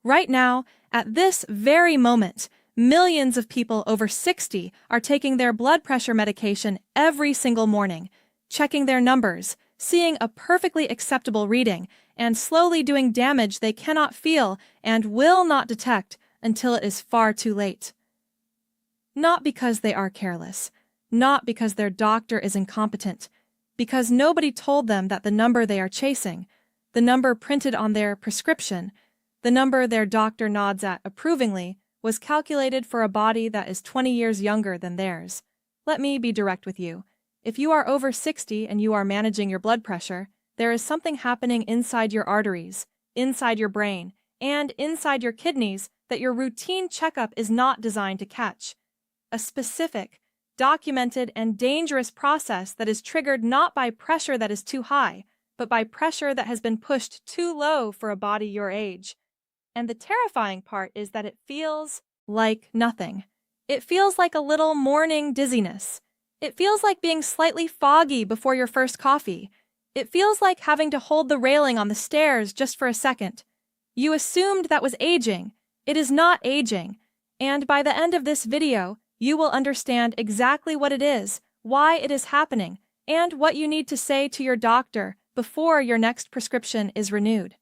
Right now, at this very moment, millions of people over 60 are taking their blood pressure medication every single morning, checking their numbers, seeing a perfectly acceptable reading, and slowly doing damage they cannot feel and will not detect until it is far too late. Not because they are careless, not because their doctor is incompetent, because nobody told them that the number they are chasing, the number printed on their prescription, the number their doctor nods at approvingly, was calculated for a body that is 20 years younger than theirs. Let me be direct with you. If you are over 60 and you are managing your blood pressure, there is something happening inside your arteries, inside your brain, and inside your kidneys that your routine checkup is not designed to catch. A specific, documented, and dangerous process that is triggered not by pressure that is too high, but by pressure that has been pushed too low for a body your age. And the terrifying part is that it feels like nothing. It feels like a little morning dizziness. It feels like being slightly foggy before your first coffee. It feels like having to hold the railing on the stairs just for a second. You assumed that was aging. It is not aging. And by the end of this video, you will understand exactly what it is, why it is happening, and what you need to say to your doctor before your next prescription is renewed.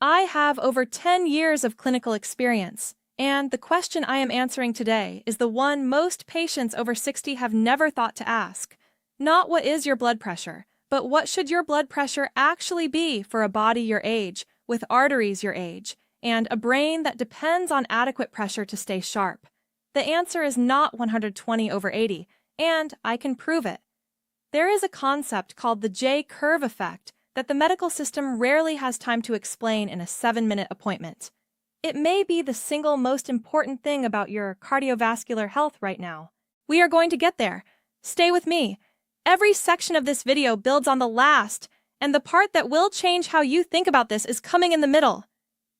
I have over 10 years of clinical experience, and the question I am answering today is the one most patients over 60 have never thought to ask. Not what is your blood pressure, but what should your blood pressure actually be for a body your age, with arteries your age, and a brain that depends on adequate pressure to stay sharp. The answer is not 120/80, and I can prove it. There is a concept called the J-curve effect that the medical system rarely has time to explain in a 7-minute appointment. It may be the single most important thing about your cardiovascular health right now. We are going to get there. Stay with me. Every section of this video builds on the last, and the part that will change how you think about this is coming in the middle.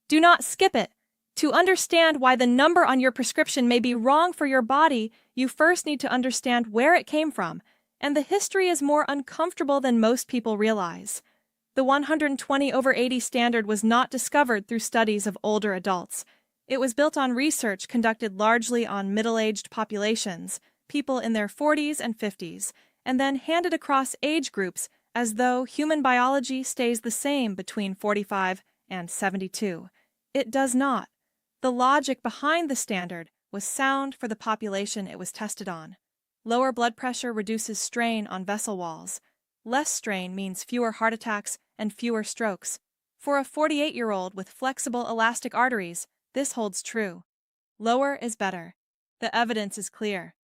Do not skip it. To understand why the number on your prescription may be wrong for your body, you first need to understand where it came from, and the history is more uncomfortable than most people realize. The 120/80 standard was not discovered through studies of older adults. It was built on research conducted largely on middle-aged populations, people in their 40s and 50s, and then handed across age groups as though human biology stays the same between 45 and 72. It does not. The logic behind the standard was sound for the population it was tested on. Lower blood pressure reduces strain on vessel walls. Less strain means fewer heart attacks and fewer strokes. For a 48-year-old with flexible elastic arteries, this holds true. Lower is better. The evidence is clear.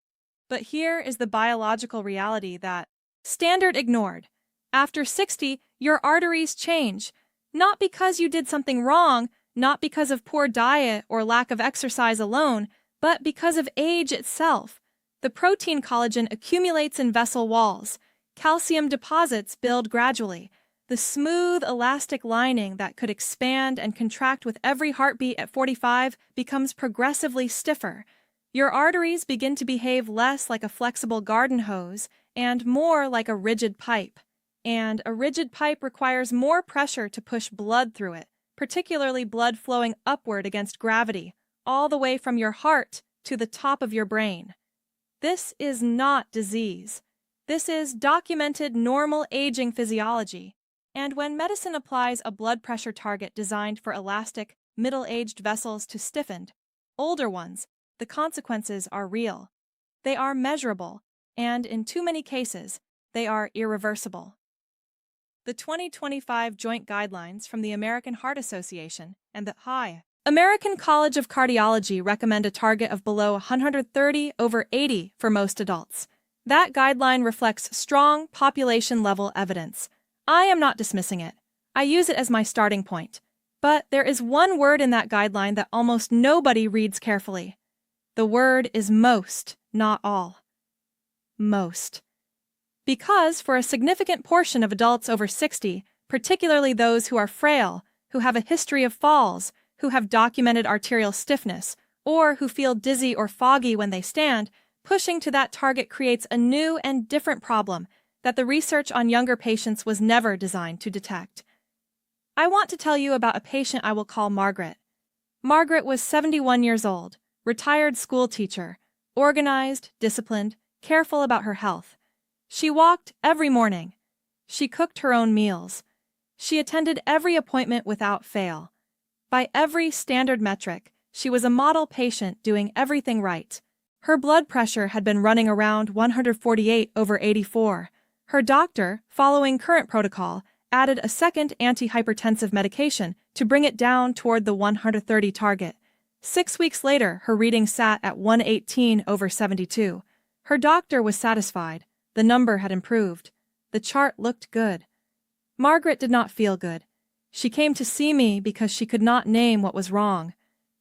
But here is the biological reality that standard ignored. After 60, your arteries change, not because you did something wrong, not because of poor diet or lack of exercise alone, but because of age itself. The protein collagen accumulates in vessel walls. Calcium deposits build gradually. The smooth, elastic lining that could expand and contract with every heartbeat at 45 becomes progressively stiffer. Your arteries begin to behave less like a flexible garden hose and more like a rigid pipe. And a rigid pipe requires more pressure to push blood through it, particularly blood flowing upward against gravity, all the way from your heart to the top of your brain. This is not disease. This is documented normal aging physiology. And when medicine applies a blood pressure target designed for elastic, middle-aged vessels to stiffened, older ones, the consequences are real. They are measurable, and in too many cases, they are irreversible. The 2025 Joint Guidelines from the American Heart Association and the American College of Cardiology recommend a target of below 130/80 for most adults. That guideline reflects strong population-level evidence. I am not dismissing it. I use it as my starting point. But there is one word in that guideline that almost nobody reads carefully. The word is most, not all. Most. Because for a significant portion of adults over 60, particularly those who are frail, who have a history of falls, who have documented arterial stiffness, or who feel dizzy or foggy when they stand, pushing to that target creates a new and different problem that the research on younger patients was never designed to detect. I want to tell you about a patient I will call Margaret. Margaret was 71 years old, retired school teacher, organized, disciplined, careful about her health. She walked every morning. She cooked her own meals. She attended every appointment without fail. By every standard metric, she was a model patient doing everything right. Her blood pressure had been running around 148/84. Her doctor, following current protocol, added a second antihypertensive medication to bring it down toward the 130 target. 6 weeks later, her reading sat at 118/72. Her doctor was satisfied. The number had improved. The chart looked good. Margaret did not feel good. She came to see me because she could not name what was wrong.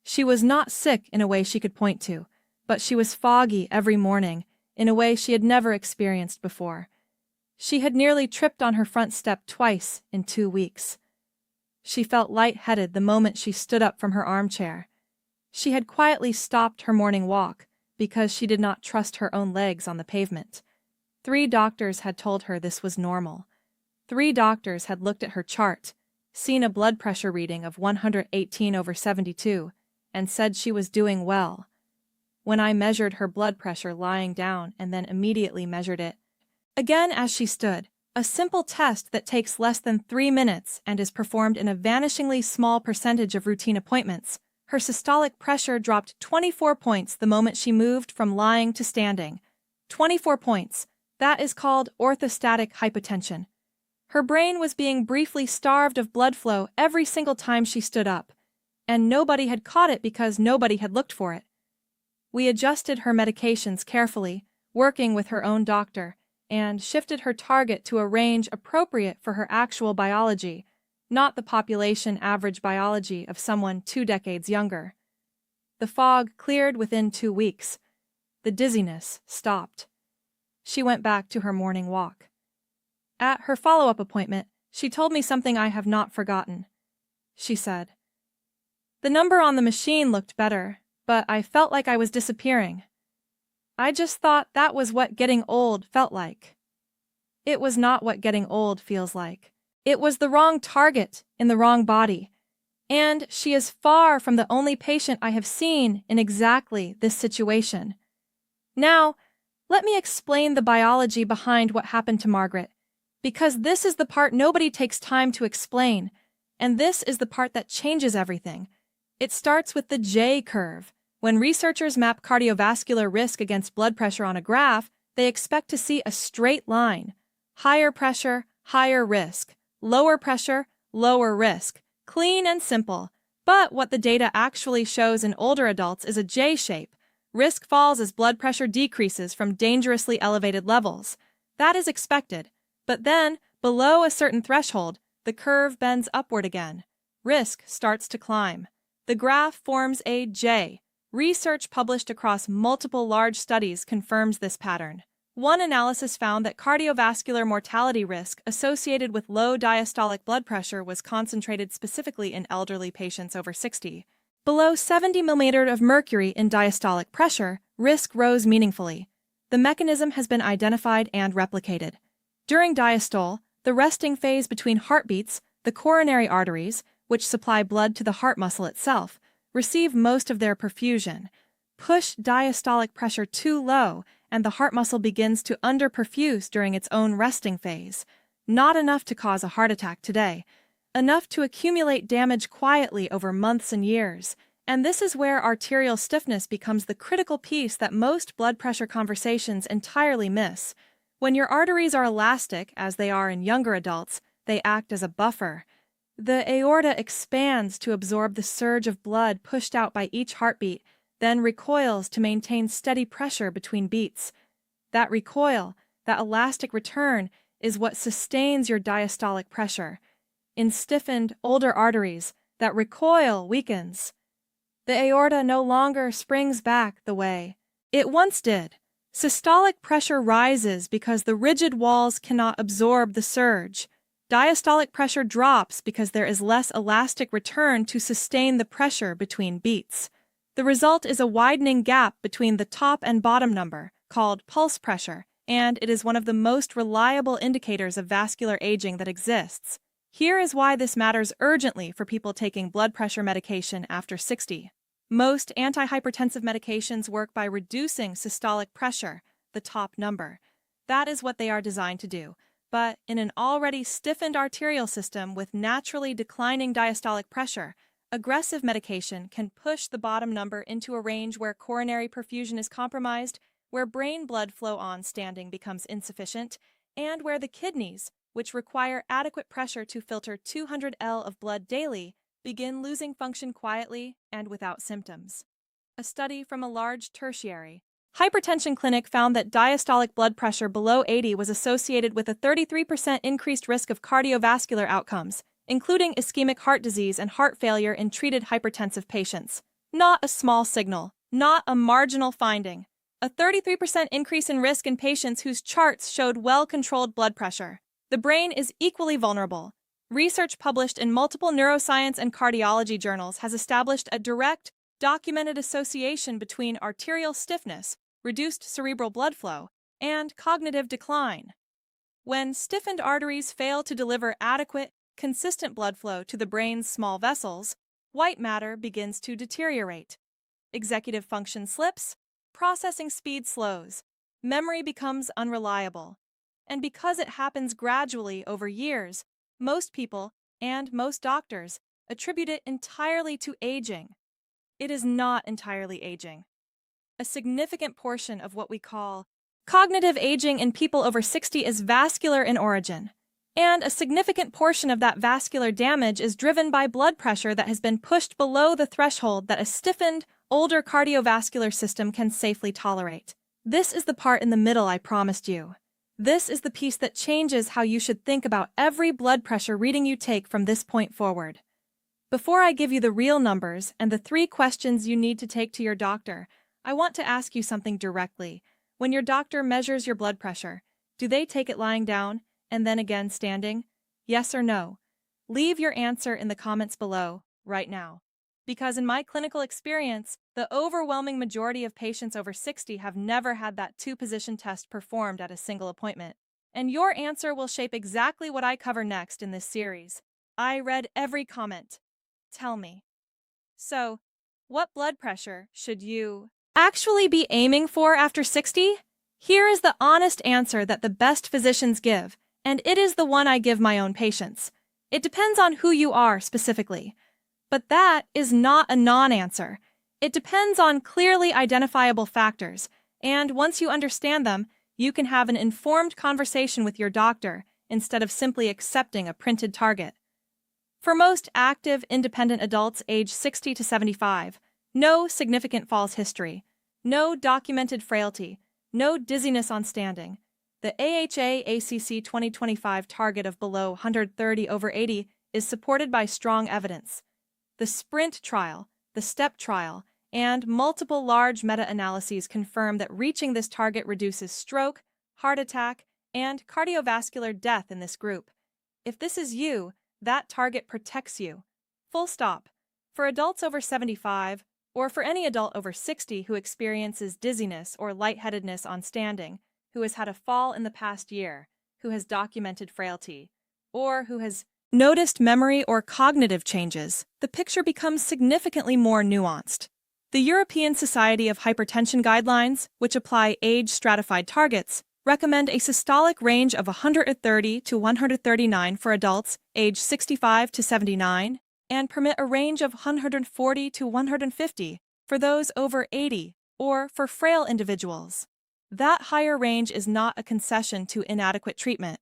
She was not sick in a way she could point to, but she was foggy every morning in a way she had never experienced before. She had nearly tripped on her front step twice in 2 weeks. She felt lightheaded the moment she stood up from her armchair. She had quietly stopped her morning walk because she did not trust her own legs on the pavement. 3 doctors had told her this was normal. 3 doctors had looked at her chart, seen a blood pressure reading of 118/72, and said she was doing well. When I measured her blood pressure lying down and then immediately measured it again as she stood, a simple test that takes less than 3 minutes and is performed in a vanishingly small percentage of routine appointments, her systolic pressure dropped 24 points the moment she moved from lying to standing. 24 points. That is called orthostatic hypotension. Her brain was being briefly starved of blood flow every single time she stood up, and nobody had caught it because nobody had looked for it. We adjusted her medications carefully, working with her own doctor, and shifted her target to a range appropriate for her actual biology, not the population average biology of someone 2 decades younger. The fog cleared within 2 weeks. The dizziness stopped. She went back to her morning walk. At her follow-up appointment, she told me something I have not forgotten. She said, "The number on the machine looked better, but I felt like I was disappearing. I just thought that was what getting old felt like." It was not what getting old feels like. It was the wrong target in the wrong body. And she is far from the only patient I have seen in exactly this situation. Now, let me explain the biology behind what happened to Margaret, because this is the part nobody takes time to explain, and this is the part that changes everything. It starts with the J curve. When researchers map cardiovascular risk against blood pressure on a graph, they expect to see a straight line. Higher pressure, higher risk. Lower pressure, lower risk. Clean and simple. But what the data actually shows in older adults is a J shape. Risk falls as blood pressure decreases from dangerously elevated levels. That is expected. But then, below a certain threshold, the curve bends upward again. Risk starts to climb. The graph forms a J. Research published across multiple large studies confirms this pattern. One analysis found that cardiovascular mortality risk associated with low diastolic blood pressure was concentrated specifically in elderly patients over 60. Below 70 mm of mercury in diastolic pressure, risk rose meaningfully. The mechanism has been identified and replicated. During diastole, the resting phase between heartbeats, the coronary arteries, which supply blood to the heart muscle itself, receive most of their perfusion. Push diastolic pressure too low, and the heart muscle begins to underperfuse during its own resting phase. Not enough to cause a heart attack today. Enough to accumulate damage quietly over months and years. And this is where arterial stiffness becomes the critical piece that most blood pressure conversations entirely miss. When your arteries are elastic, as they are in younger adults, they act as a buffer. The aorta expands to absorb the surge of blood pushed out by each heartbeat, then recoils to maintain steady pressure between beats. That recoil, that elastic return, is what sustains your diastolic pressure. In stiffened, older arteries, that recoil weakens. The aorta no longer springs back the way it once did. Systolic pressure rises because the rigid walls cannot absorb the surge. Diastolic pressure drops because there is less elastic return to sustain the pressure between beats. The result is a widening gap between the top and bottom number, called pulse pressure, and it is one of the most reliable indicators of vascular aging that exists. Here is why this matters urgently for people taking blood pressure medication after 60. Most antihypertensive medications work by reducing systolic pressure, the top number. That is what they are designed to do. But in an already stiffened arterial system with naturally declining diastolic pressure, aggressive medication can push the bottom number into a range where coronary perfusion is compromised, where brain blood flow on standing becomes insufficient, and where the kidneys, which require adequate pressure to filter 200 L of blood daily, begin losing function quietly and without symptoms. A study from a large tertiary hypertension clinic found that diastolic blood pressure below 80 was associated with a 33% increased risk of cardiovascular outcomes, including ischemic heart disease and heart failure in treated hypertensive patients. Not a small signal, not a marginal finding. A 33% increase in risk in patients whose charts showed well-controlled blood pressure. The brain is equally vulnerable. Research published in multiple neuroscience and cardiology journals has established a direct, documented association between arterial stiffness, reduced cerebral blood flow, and cognitive decline. When stiffened arteries fail to deliver adequate, consistent blood flow to the brain's small vessels, white matter begins to deteriorate. Executive function slips, processing speed slows, memory becomes unreliable. And because it happens gradually over years, most people, and most doctors, attribute it entirely to aging. It is not entirely aging. A significant portion of what we call cognitive aging in people over 60 is vascular in origin, and a significant portion of that vascular damage is driven by blood pressure that has been pushed below the threshold that a stiffened, older cardiovascular system can safely tolerate. This is the part in the middle I promised you. This is the piece that changes how you should think about every blood pressure reading you take from this point forward. Before I give you the real numbers and the 3 questions you need to take to your doctor, I want to ask you something directly. When your doctor measures your blood pressure, do they take it lying down and then again standing? Yes or no? Leave your answer in the comments below, right now. Because in my clinical experience, the overwhelming majority of patients over 60 have never had that 2-position test performed at a single appointment. And your answer will shape exactly what I cover next in this series. I read every comment. Tell me. So, what blood pressure should you actually be aiming for after 60? Here is the honest answer that the best physicians give, and it is the one I give my own patients. It depends on who you are specifically. But that is not a non-answer. It depends on clearly identifiable factors, and once you understand them, you can have an informed conversation with your doctor instead of simply accepting a printed target. For most active, independent adults aged 60 to 75, no significant falls history, no documented frailty, no dizziness on standing. The AHA-ACC 2025 target of below 130/80 is supported by strong evidence. The SPRINT trial, the STEP trial, and multiple large meta-analyses confirm that reaching this target reduces stroke, heart attack, and cardiovascular death in this group. If this is you, that target protects you. Full stop. For adults over 75, or for any adult over 60 who experiences dizziness or lightheadedness on standing, who has had a fall in the past year, who has documented frailty, or who has noticed memory or cognitive changes, the picture becomes significantly more nuanced. The European Society of Hypertension guidelines, which apply age-stratified targets, recommend a systolic range of 130 to 139 for adults aged 65 to 79 and permit a range of 140 to 150 for those over 80 or for frail individuals. That higher range is not a concession to inadequate treatment.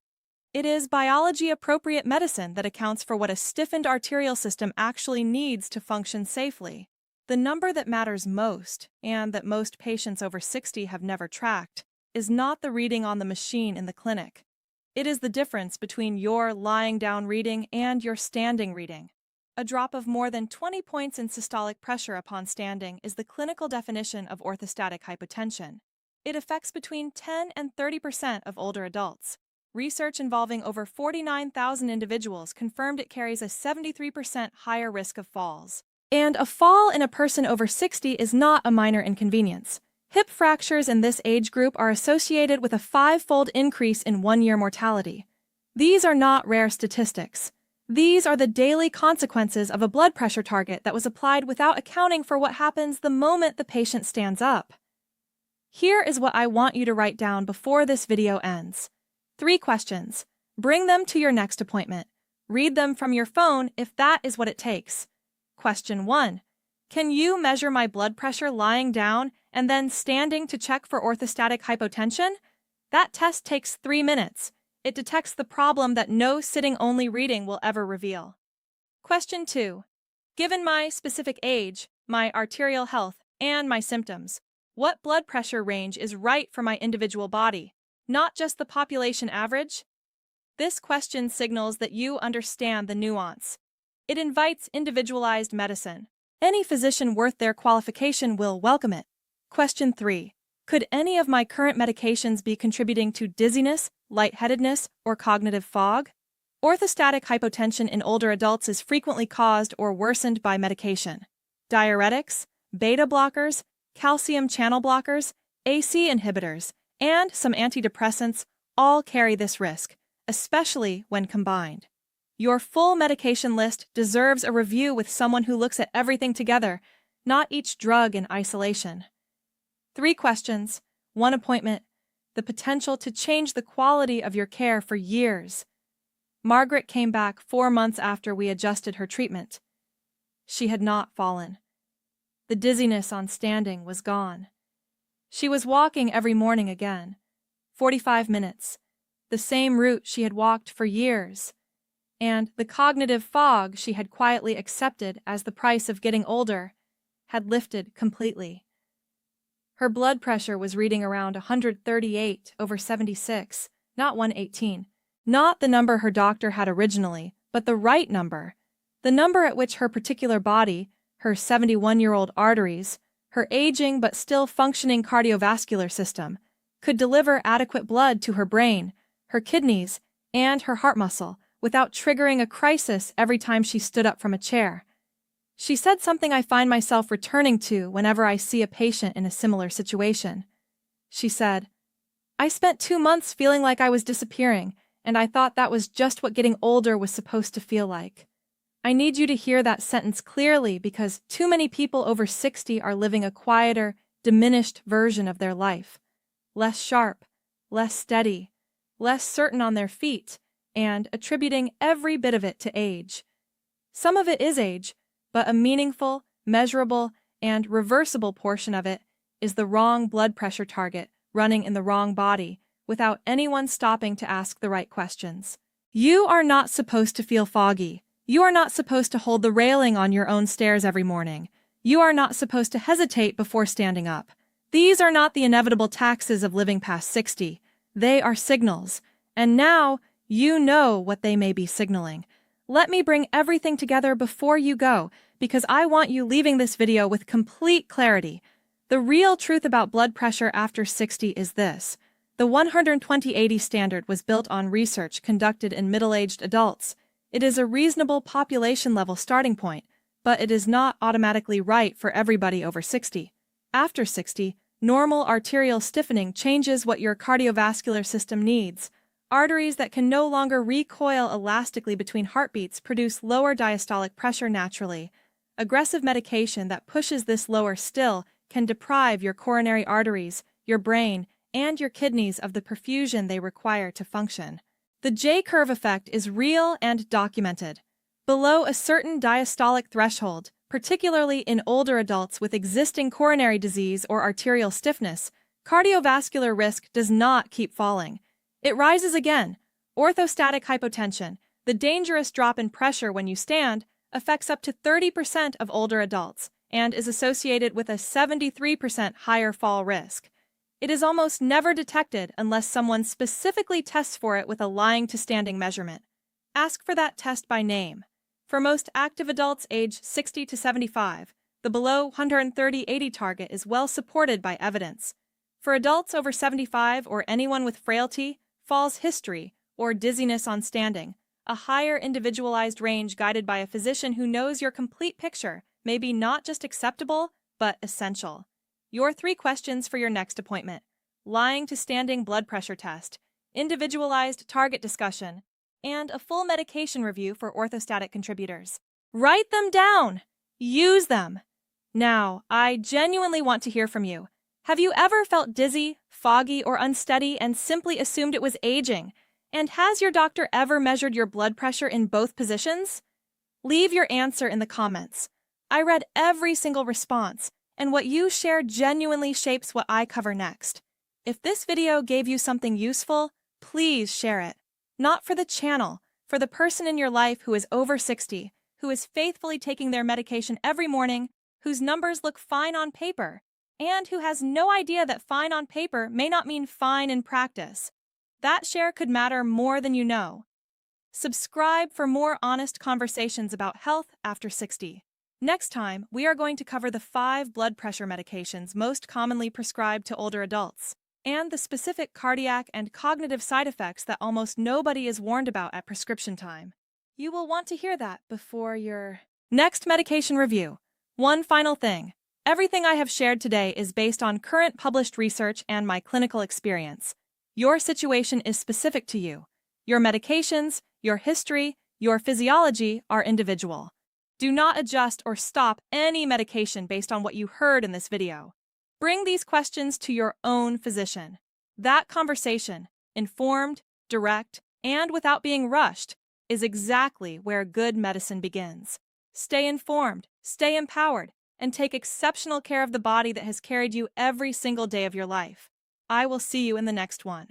It is biology-appropriate medicine that accounts for what a stiffened arterial system actually needs to function safely. The number that matters most, and that most patients over 60 have never tracked, is not the reading on the machine in the clinic. It is the difference between your lying down reading and your standing reading. A drop of more than 20 points in systolic pressure upon standing is the clinical definition of orthostatic hypotension. It affects between 10 and 30% of older adults. Research involving over 49,000 individuals confirmed it carries a 73% higher risk of falls. And a fall in a person over 60 is not a minor inconvenience. Hip fractures in this age group are associated with a 5-fold increase in one-year mortality. These are not rare statistics. These are the daily consequences of a blood pressure target that was applied without accounting for what happens the moment the patient stands up. Here is what I want you to write down before this video ends. 3 questions. Bring them to your next appointment. Read them from your phone if that is what it takes. Question 1. Can you measure my blood pressure lying down and then standing to check for orthostatic hypotension? That test takes 3 minutes. It detects the problem that no sitting-only reading will ever reveal. Question 2. Given my specific age, my arterial health, and my symptoms, what blood pressure range is right for my individual body, not just the population average? This question signals that you understand the nuance. It invites individualized medicine. Any physician worth their qualification will welcome it. Question 3. Could any of my current medications be contributing to dizziness, lightheadedness, or cognitive fog? Orthostatic hypotension in older adults is frequently caused or worsened by medication. Diuretics, beta blockers, calcium channel blockers, AC inhibitors, and some antidepressants all carry this risk, especially when combined. Your full medication list deserves a review with someone who looks at everything together, not each drug in isolation. 3 questions, 1 appointment, the potential to change the quality of your care for years. Margaret came back 4 months after we adjusted her treatment. She had not fallen. The dizziness on standing was gone. She was walking every morning again, 45 minutes, the same route she had walked for years, and the cognitive fog she had quietly accepted as the price of getting older had lifted completely. Her blood pressure was reading around 138/76, not 118. Not the number her doctor had originally, but the right number. The number at which her particular body, her 71-year-old arteries, her aging but still functioning cardiovascular system, could deliver adequate blood to her brain, her kidneys, and her heart muscle without triggering a crisis every time she stood up from a chair. She said something I find myself returning to whenever I see a patient in a similar situation. She said, "I spent 2 months feeling like I was disappearing, and I thought that was just what getting older was supposed to feel like." I need you to hear that sentence clearly because too many people over 60 are living a quieter, diminished version of their life. Less sharp, less steady, less certain on their feet, and attributing every bit of it to age. Some of it is age, but a meaningful, measurable, and reversible portion of it is the wrong blood pressure target running in the wrong body without anyone stopping to ask the right questions. You are not supposed to feel foggy. You are not supposed to hold the railing on your own stairs every morning. You are not supposed to hesitate before standing up. These are not the inevitable taxes of living past 60. They are signals, and now you know what they may be signaling. Let me bring everything together before you go, because I want you leaving this video with complete clarity. The real truth about blood pressure after 60 is this. The 120/80 standard was built on research conducted in middle-aged adults. It is a reasonable population-level starting point, but it is not automatically right for everybody over 60. After 60, normal arterial stiffening changes what your cardiovascular system needs. Arteries that can no longer recoil elastically between heartbeats produce lower diastolic pressure naturally. Aggressive medication that pushes this lower still can deprive your coronary arteries, your brain, and your kidneys of the perfusion they require to function. The J-curve effect is real and documented. Below a certain diastolic threshold, particularly in older adults with existing coronary disease or arterial stiffness, cardiovascular risk does not keep falling. It rises again. Orthostatic hypotension, the dangerous drop in pressure when you stand, affects up to 30% of older adults and is associated with a 73% higher fall risk. It is almost never detected unless someone specifically tests for it with a lying to standing measurement. Ask for that test by name. For most active adults aged 60 to 75, the below 130/80 target is well supported by evidence. For adults over 75 or anyone with frailty, falls history, or dizziness on standing, a higher individualized range guided by a physician who knows your complete picture may be not just acceptable, but essential. Your 3 questions for your next appointment: lying to standing blood pressure test, individualized target discussion, and a full medication review for orthostatic contributors. Write them down! Use them! Now, I genuinely want to hear from you. Have you ever felt dizzy, foggy, or unsteady and simply assumed it was aging? And has your doctor ever measured your blood pressure in both positions? Leave your answer in the comments. I read every single response, and what you share genuinely shapes what I cover next. If this video gave you something useful, please share it. Not for the channel, for the person in your life who is over 60, who is faithfully taking their medication every morning, whose numbers look fine on paper, and who has no idea that fine on paper may not mean fine in practice. That share could matter more than you know. Subscribe for more honest conversations about health after 60. Next time, we are going to cover the 5 blood pressure medications most commonly prescribed to older adults, and the specific cardiac and cognitive side effects that almost nobody is warned about at prescription time. You will want to hear that before your next medication review. One final thing. Everything I have shared today is based on current published research and my clinical experience. Your situation is specific to you. Your medications, your history, your physiology are individual. Do not adjust or stop any medication based on what you heard in this video. Bring these questions to your own physician. That conversation, informed, direct, and without being rushed, is exactly where good medicine begins. Stay informed, stay empowered, and take exceptional care of the body that has carried you every single day of your life. I will see you in the next one.